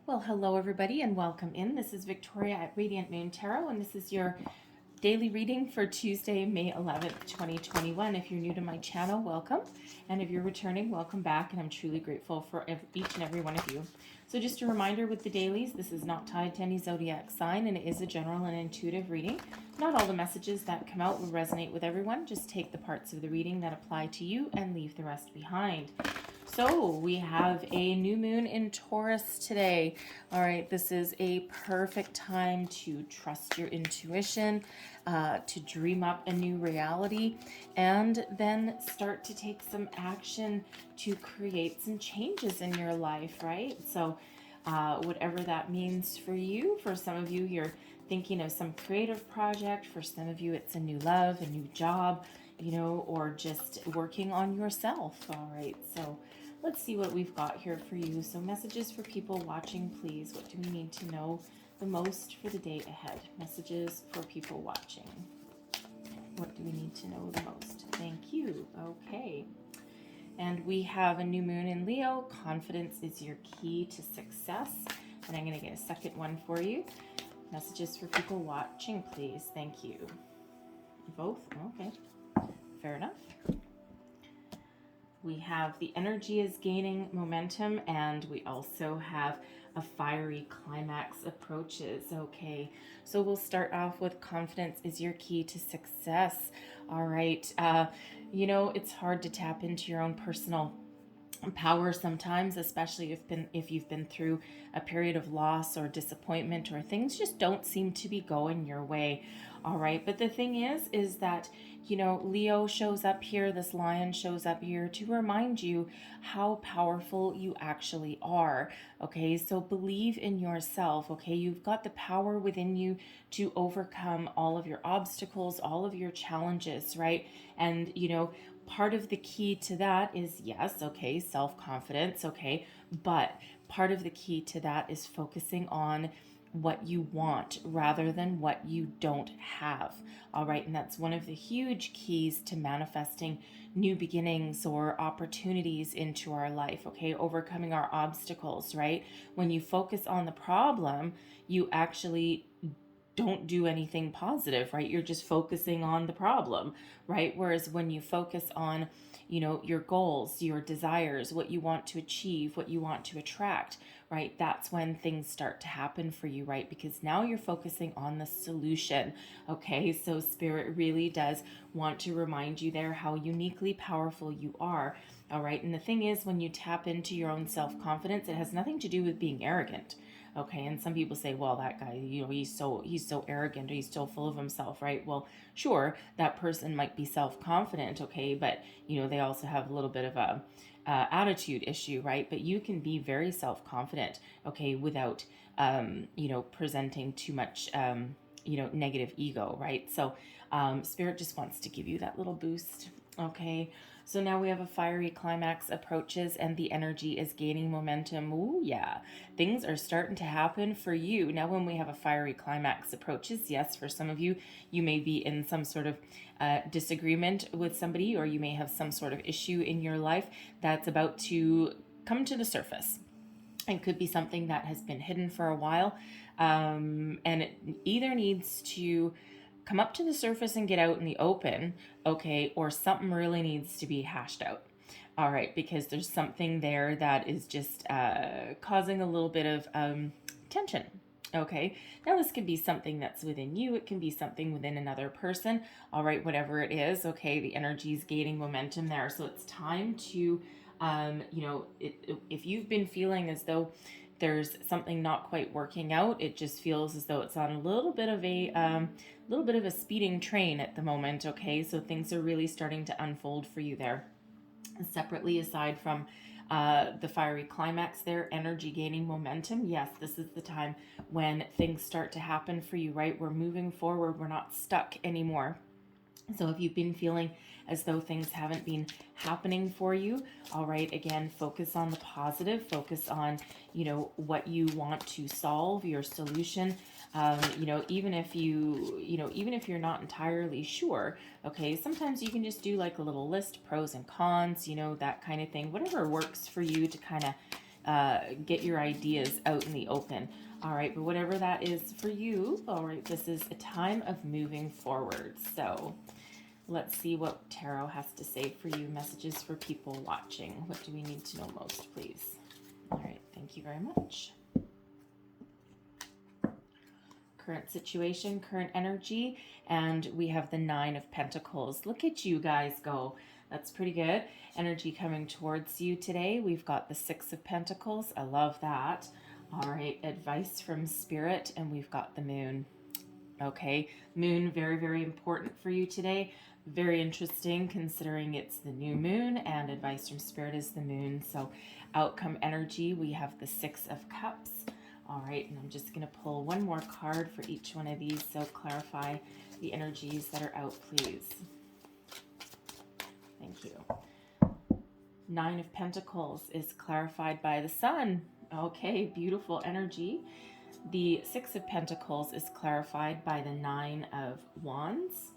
Well, hello everybody and welcome in. This is Victoria at Radiant Moon Tarot, and this is your daily reading for Tuesday, May 11th, 2021. If you're new to my channel, welcome. And if you're returning, welcome back. And I'm truly grateful for each and every one of you. So just a reminder with the dailies, this is not tied to any zodiac sign, and it is a general and intuitive reading. Not all the messages that come out will resonate with everyone. Just take the parts of the reading that apply to you and leave the rest behind. So we have a new moon in Taurus today. All right, this is a perfect time to trust your intuition, to dream up a new reality, and then start to take some action to create some changes in your life, right? So whatever that means for you, for some of you, you're thinking of some creative project. For some of you, it's a new love, a new job, or just working on yourself. All right, so let's see what we've got here for you. So messages for people watching, please. What do we need to know the most for the day ahead? Messages for people watching. What do we need to know the most? Thank you. Okay. And we have a new moon in Leo. Confidence is your key to success. And I'm going to get a second one for you. Messages for people watching, please. Thank you. Both? Okay. Fair enough. We have the energy is gaining momentum, and we also have a fiery climax approaches. Okay, so we'll start off with confidence is your key to success. All right, it's hard to tap into your own personal power sometimes, especially if you've been through a period of loss or disappointment, or things just don't seem to be going your way. All right, but the thing is that Leo shows up here, this lion shows up here to remind you how powerful you actually are. Okay, so believe in yourself. Okay, you've got the power within you to overcome all of your obstacles, all of your challenges, right? And part of the key to that is, yes, okay, self-confidence, okay, but part of the key to that is focusing on what you want rather than what you don't have. All right, and that's one of the huge keys to manifesting new beginnings or opportunities into our life. Okay, overcoming our obstacles, right? When you focus on the problem, you actually don't do anything positive, right? You're just focusing on the problem, right? Whereas when you focus on, your goals, your desires, what you want to achieve, what you want to attract, right? That's when things start to happen for you, right? Because now you're focusing on the solution. Okay, so Spirit really does want to remind you there how uniquely powerful you are. All right, and the thing is, when you tap into your own self-confidence, it has nothing to do with being arrogant. Okay, and some people say, well, that guy, he's so arrogant, or he's so full of himself, right? Well, sure, that person might be self-confident, okay, but they also have a little bit of a attitude issue, right? But you can be very self-confident, okay, without presenting too much negative ego, right? So Spirit just wants to give you that little boost. Okay, so now we have a fiery climax approaches, and the energy is gaining momentum. Ooh, yeah, things are starting to happen for you. Now, when we have a fiery climax approaches, yes, for some of you, you may be in some sort of disagreement with somebody, or you may have some sort of issue in your life that's about to come to the surface. It could be something that has been hidden for a while, and it either needs to come up to the surface and get out in the open, okay, or something really needs to be hashed out. All right, because there's something there that is just causing a little bit of tension. Okay, now this can be something that's within you, it can be something within another person. All right, whatever it is, okay, the energy is gaining momentum there. So it's time to, if you've been feeling as though there's something not quite working out, it just feels as though it's on a little bit of a speeding train at the moment. Okay, so things are really starting to unfold for you there. Separately, aside from the fiery climax there, energy gaining momentum, yes, this is the time when things start to happen for you, right? We're moving forward, we're not stuck anymore. So if you've been feeling as though things haven't been happening for you, all right, again, focus on the positive, focus on, what you want to solve, your solution. Even if you're not entirely sure, okay, sometimes you can just do like a little list, pros and cons, that kind of thing, whatever works for you to kind of get your ideas out in the open. All right, but whatever that is for you, all right, this is a time of moving forward. So let's see what Tarot has to say for you. Messages for people watching. What do we need to know most, please? All right, thank you very much. Current situation, current energy, and we have the Nine of Pentacles. Look at you guys go. That's pretty good. Energy coming towards you today. We've got the Six of Pentacles. I love that. All right, advice from Spirit, and we've got the Moon. Okay, Moon, very, very important for you today. Very interesting considering it's the new moon, and advice from Spirit is the Moon. So outcome energy, we have the Six of Cups. All right, and I'm just going to pull one more card for each one of these. So clarify the energies that are out, please. Thank you. Nine of Pentacles is clarified by the Sun. Okay, beautiful energy. The Six of Pentacles is clarified by the Nine of Wands.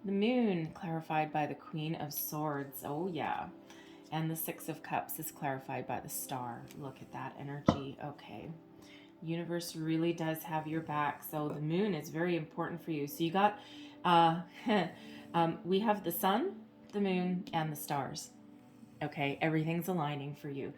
The Moon clarified by the Queen of Swords. Oh, yeah. And the Six of Cups is clarified by the Star. Look at that energy. Okay. Universe really does have your back. So the Moon is very important for you. So you got, we have the Sun, the Moon, and the stars. Okay, everything's aligning for you.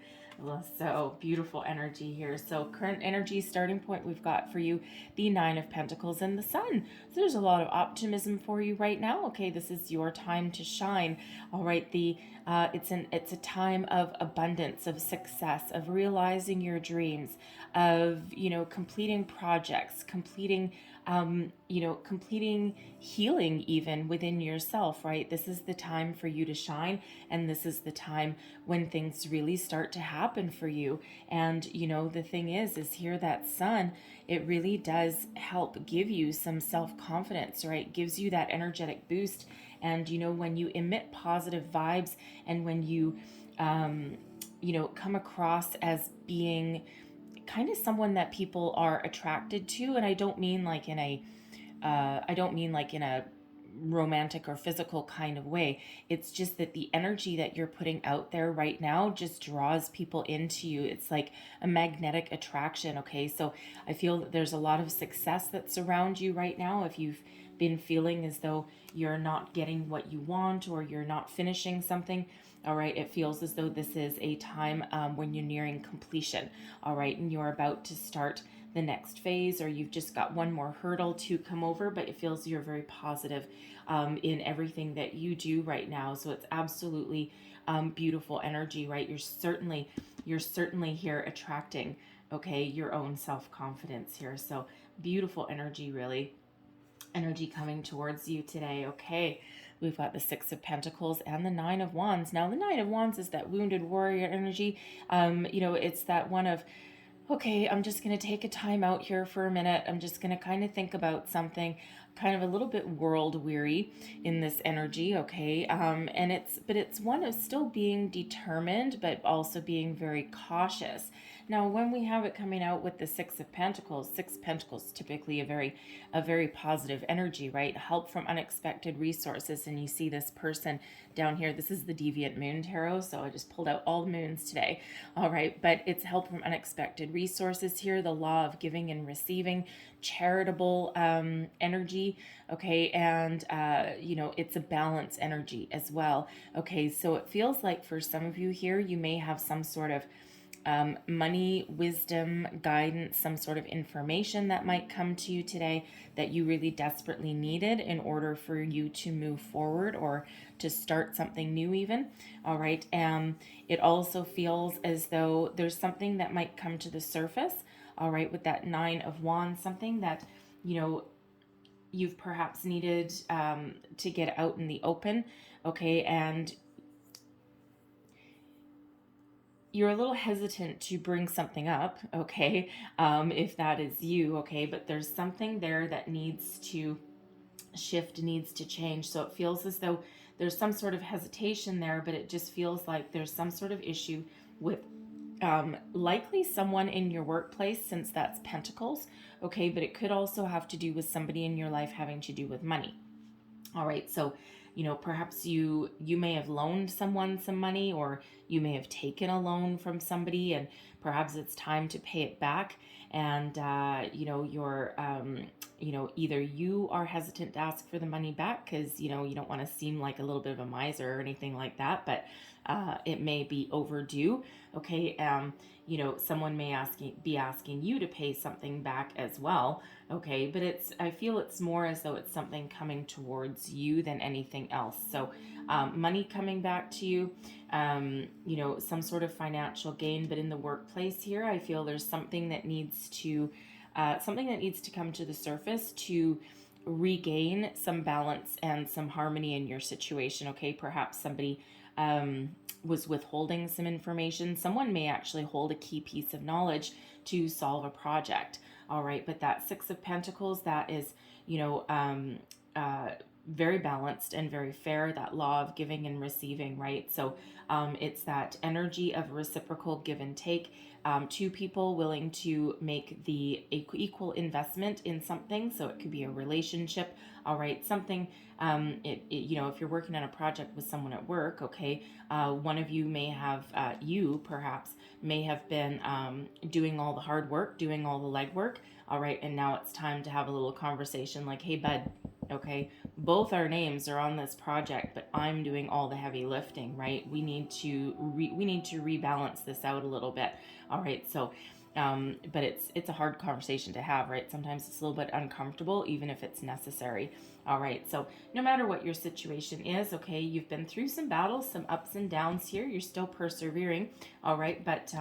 So beautiful energy here. So current energy starting point we've got for you the Nine of Pentacles and the Sun. So there's a lot of optimism for you right now. Okay, this is your time to shine. All right, it's a time of abundance, of success, of realizing your dreams, of completing projects, completing completing healing even within yourself, right? This is the time for you to shine, and this is the time when things really start to happen for you. And the thing is here that Sun, it really does help give you some self-confidence, right? Gives you that energetic boost. And when you emit positive vibes, and when you come across as being kind of someone that people are attracted to, and I don't mean like in a romantic or physical kind of way. It's just that the energy that you're putting out there right now just draws people into you. It's like a magnetic attraction. Okay, so I feel that there's a lot of success that's around you right now. If you've been feeling as though you're not getting what you want, or you're not finishing something, all right, it feels as though this is a time when you're nearing completion, all right, and you're about to start the next phase, or you've just got one more hurdle to come over, but it feels you're very positive in everything that you do right now. So it's absolutely beautiful energy, right? You're certainly here attracting, okay, your own self-confidence here. So beautiful energy, really. Energy coming towards you today. Okay, we've got the Six of Pentacles and the Nine of Wands. Now, the Nine of Wands is that wounded warrior energy. It's that one of, okay, I'm just going to take a time out here for a minute. I'm just going to kind of think about something, kind of a little bit world weary in this energy, okay? And it's one of still being determined, but also being very cautious. Now, when we have it coming out with the Six of Pentacles typically a very positive energy, right? Help from unexpected resources. And you see this person down here. This is the Deviant Moon Tarot, so I just pulled out all the moons today. All right, but it's help from unexpected resources here, the law of giving and receiving, charitable energy, okay? And, it's a balance energy as well. Okay, so it feels like for some of you here, you may have some sort of money, wisdom, guidance, some sort of information that might come to you today that you really desperately needed in order for you to move forward or to start something new even. All right. It also feels as though there's something that might come to the surface. All right. With that Nine of Wands, something that, you've perhaps needed to get out in the open. Okay. And you're a little hesitant to bring something up, okay, if that is you, okay, but there's something there that needs to shift, needs to change. So it feels as though there's some sort of hesitation there, but it just feels like there's some sort of issue with likely someone in your workplace, since that's Pentacles, okay, but it could also have to do with somebody in your life having to do with money. All right, so perhaps you may have loaned someone some money, or you may have taken a loan from somebody, and perhaps it's time to pay it back. And you're either you are hesitant to ask for the money back because you don't want to seem like a little bit of a miser or anything like that, but it may be overdue. Okay. Someone may be asking you to pay something back as well. Okay, but I feel it's more as though it's something coming towards you than anything else. So money coming back to you, some sort of financial gain. But in the workplace here, I feel there's something that needs to come to the surface to regain some balance and some harmony in your situation. Okay, perhaps somebody was withholding some information. Someone may actually hold a key piece of knowledge to solve a project. All right, but that Six of Pentacles, that is, very balanced and very fair, that law of giving and receiving, right? So it's that energy of reciprocal give and take, two people willing to make the equal investment in something. So it could be a relationship, all right, something, if you're working on a project with someone at work, okay, one of you may have, you perhaps may have been doing all the hard work, doing all the legwork, all right, and now it's time to have a little conversation like, hey, bud, okay, both our names are on this project, but I'm doing all the heavy lifting, right? We need to rebalance this out a little bit, all right? So, but it's a hard conversation to have, right? Sometimes it's a little bit uncomfortable, even if it's necessary, all right? So no matter what your situation is, okay, you've been through some battles, some ups and downs here. You're still persevering, all right? But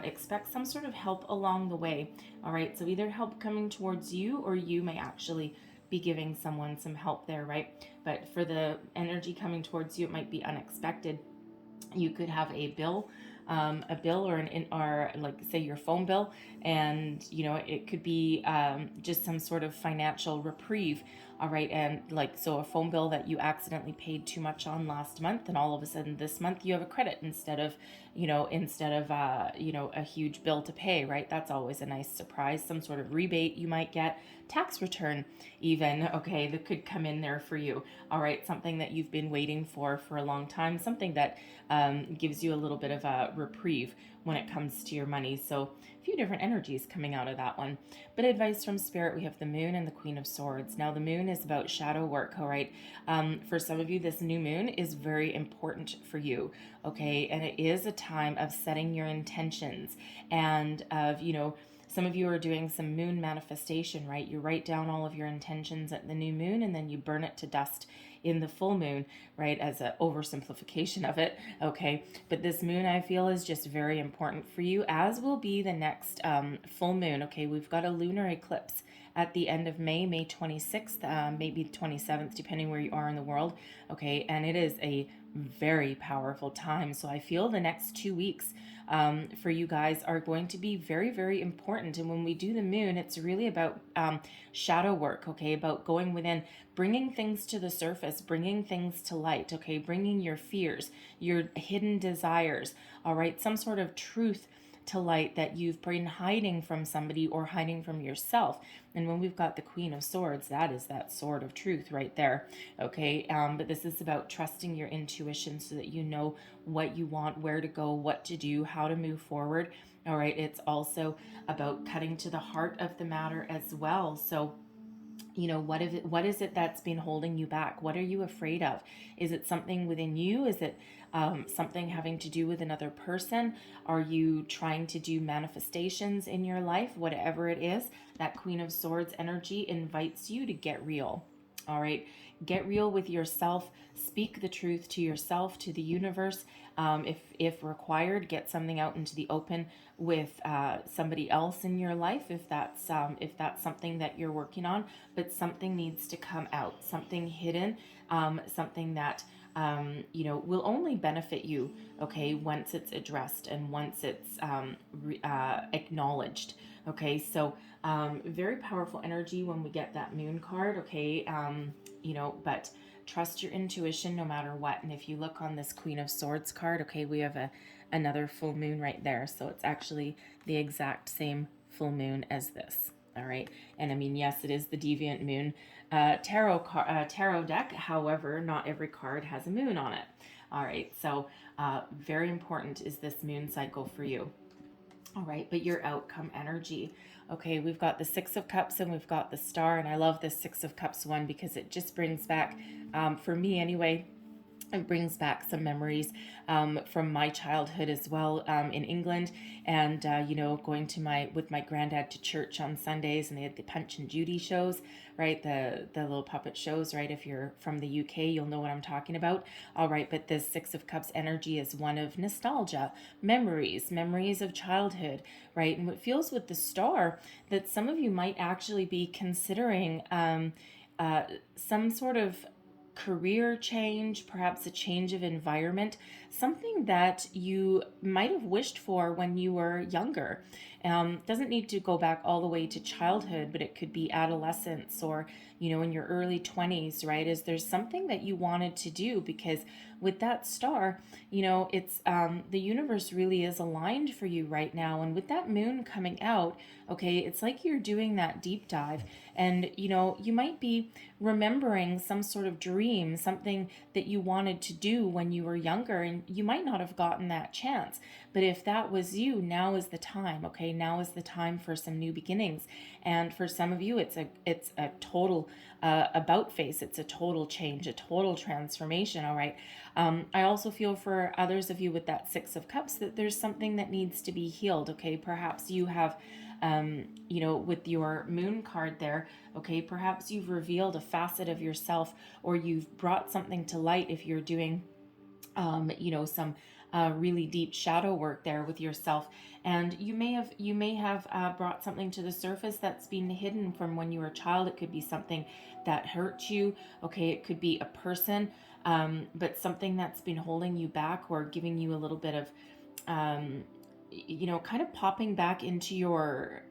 expect some sort of help along the way, all right? So either help coming towards you, or you may actually be giving someone some help there, right? But for the energy coming towards you, it might be unexpected. You could have a bill or like say your phone bill, and it could be just some sort of financial reprieve, all right? And like, so a phone bill that you accidentally paid too much on last month, and all of a sudden this month you have a credit instead of a huge bill to pay, right? That's always a nice surprise. Some sort of rebate you might get, tax return even, okay, that could come in there for you, all right? Something that you've been waiting for a long time, something that gives you a little bit of a reprieve when it comes to your money. So a few different energies coming out of that one. But advice from Spirit, we have the Moon and the Queen of Swords. Now the Moon is about shadow work, all right? For some of you, this new moon is very important for you, okay? And it is a time of setting your intentions and of, some of you are doing some moon manifestation, right? You write down all of your intentions at the new moon, and then you burn it to dust in the full moon, right? As an oversimplification of it, okay? But this moon, I feel, is just very important for you, as will be the next full moon, okay? We've got a lunar eclipse at the end of May 26th, maybe 27th, depending where you are in the world, okay? And it is a very powerful time. So I feel the next 2 weeks for you guys are going to be very, very important. And when we do the moon, it's really about shadow work, okay? About going within, bringing things to the surface, bringing things to light, okay? Bringing your fears, your hidden desires, all right? Some sort of truth to light that you've been hiding from somebody or hiding from yourself. And when we've got the Queen of Swords, that is that sword of truth right there, okay? But this is about trusting your intuition so that you know what you want, where to go, what to do, how to move forward, all right? It's also about cutting to the heart of the matter as well. So what is it that's been holding you back? What are you afraid of? Is it something within you? Is it something having to do with another person? Are you trying to do manifestations in your life? Whatever it is, that Queen of Swords energy invites you to get real. All right, get real with yourself. Speak the truth to yourself, to the universe. If required, get something out into the open with somebody else in your life, if that's something that you're working on. But something needs to come out, something hidden, something that will only benefit you, okay, once it's addressed and once it's acknowledged. Okay, so very powerful energy when we get that moon card, okay, but trust your intuition no matter what. And if you look on this Queen of Swords card, okay, we have another full moon right there. So it's actually the exact same full moon as this. All right. And I mean, yes, it is the Deviant Moon tarot deck. However, not every card has a moon on it. All right. So very important is this moon cycle for you. All right. But your outcome energy. Okay. We've got the Six of Cups and we've got the Star. And I love this Six of Cups one because it just brings back, for me anyway, it brings back some memories from my childhood as well, in England, and going to with my granddad to church on Sundays, and they had the Punch and Judy shows, right? The little puppet shows, right? If you're from the UK, you'll know what I'm talking about. All right, but this Six of Cups energy is one of nostalgia, memories of childhood, right? And what feels with the Star that some of you might actually be considering some sort of career change, perhaps a change of environment, something that you might have wished for when you were younger. Doesn't need to go back all the way to childhood, but it could be adolescence or, in your early 20s, right? Is there's something that you wanted to do because with that Star, it's the universe really is aligned for you right now. And with that moon coming out, okay, it's like you're doing that deep dive and, you might be remembering some sort of dream, something that you wanted to do when you were younger, and you might not have gotten that chance. But if that was you, now is the time, okay? Now is the time for some new beginnings. And for some of you, it's a total about face. It's a total change, a total transformation, all right? I also feel for others of you with that Six of Cups that there's something that needs to be healed, okay? Perhaps you have with your moon card there, okay, perhaps you've revealed a facet of yourself or you've brought something to light if you're doing, some really deep shadow work there with yourself. And you may have brought something to the surface that's been hidden from when you were a child. It could be something that hurt you. Okay. It could be a person, but something that's been holding you back or giving you a little bit of, kind of popping back into your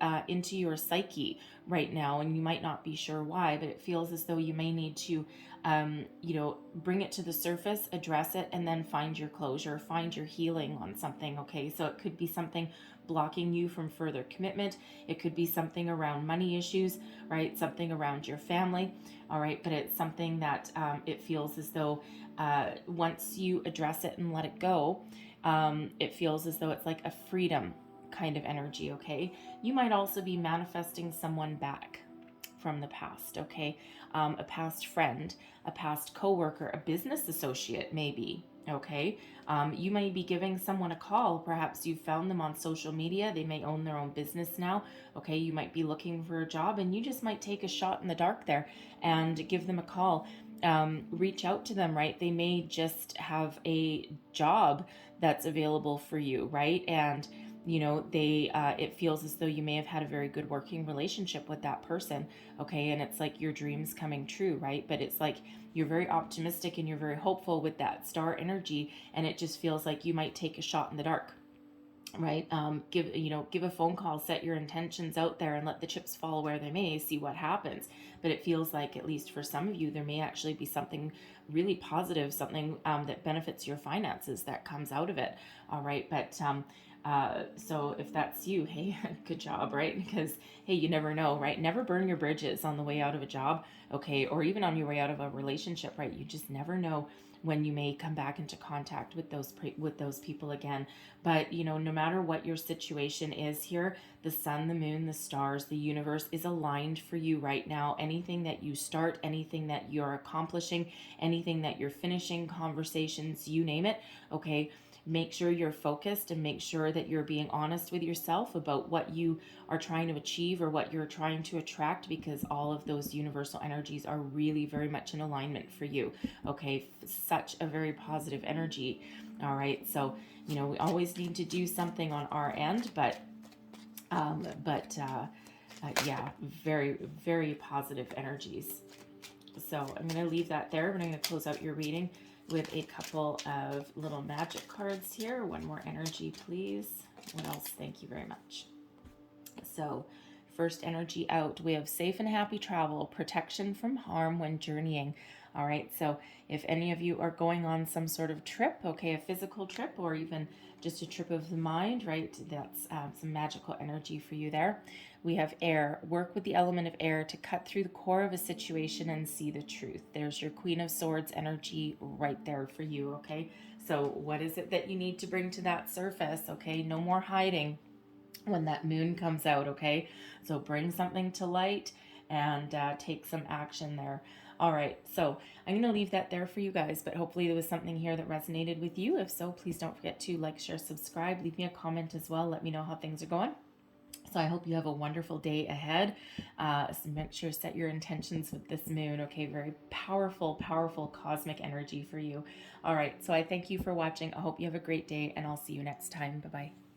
psyche right now, and you might not be sure why, but it feels as though you may need to, bring it to the surface, address it, and then find your closure, find your healing on something. Okay, so it could be something blocking you from further commitment. It could be something around money issues, right? Something around your family. All right, but it's something that it feels as though once you address it and let it go, it feels as though it's like a freedom kind of energy, okay? You might also be manifesting someone back from the past, okay? A past friend, a past coworker, a business associate, maybe, okay? You may be giving someone a call. Perhaps you found them on social media. They may own their own business now, okay? You might be looking for a job and you just might take a shot in the dark there and give them a call. Reach out to them, right? They may just have a job that's available for you, right? And it feels as though you may have had a very good working relationship with that person, okay? And it's like your dreams coming true, right? But it's like you're very optimistic and you're very hopeful with that Star energy, and it just feels like you might take a shot in the dark, right? Give a phone call, set your intentions out there and let the chips fall where they may, see what happens. But it feels like, at least for some of you, there may actually be something really positive, something that benefits your finances that comes out of it. All right. But so if that's you, hey, good job, right? Because, hey, you never know, right? Never burn your bridges on the way out of a job, okay? Or even on your way out of a relationship, right? You just never know when you may come back into contact with those people again. But no matter what your situation is here, the sun, the moon, the stars, the universe is aligned for you right now. Anything that you start, anything that you're accomplishing, anything that you're finishing, conversations, you name it, okay? Make sure you're focused and make sure that you're being honest with yourself about what you are trying to achieve or what you're trying to attract, because all of those universal energies are really very much in alignment for you. Okay, such a very positive energy. All right, so we always need to do something on our end, but yeah, very, very positive energies. So I'm going to leave that there, but I'm going to close out your reading with a couple of little magic cards here. One more energy, please. What else? Thank you very much. So first energy out, we have safe and happy travel, protection from harm when journeying. All right, so if any of you are going on some sort of trip, okay, a physical trip or even just a trip of the mind, right, that's some magical energy for you there. We have air. Work with the element of air to cut through the core of a situation and see the truth. There's your Queen of Swords energy right there for you, okay? So what is it that you need to bring to that surface, okay? No more hiding when that moon comes out, okay? So bring something to light and take some action there. All right, so I'm going to leave that there for you guys, but hopefully there was something here that resonated with you. If so, please don't forget to like, share, subscribe, leave me a comment as well. Let me know how things are going. So I hope you have a wonderful day ahead. So make sure to set your intentions with this moon, okay? Very powerful, powerful cosmic energy for you. All right, so I thank you for watching. I hope you have a great day, and I'll see you next time. Bye-bye.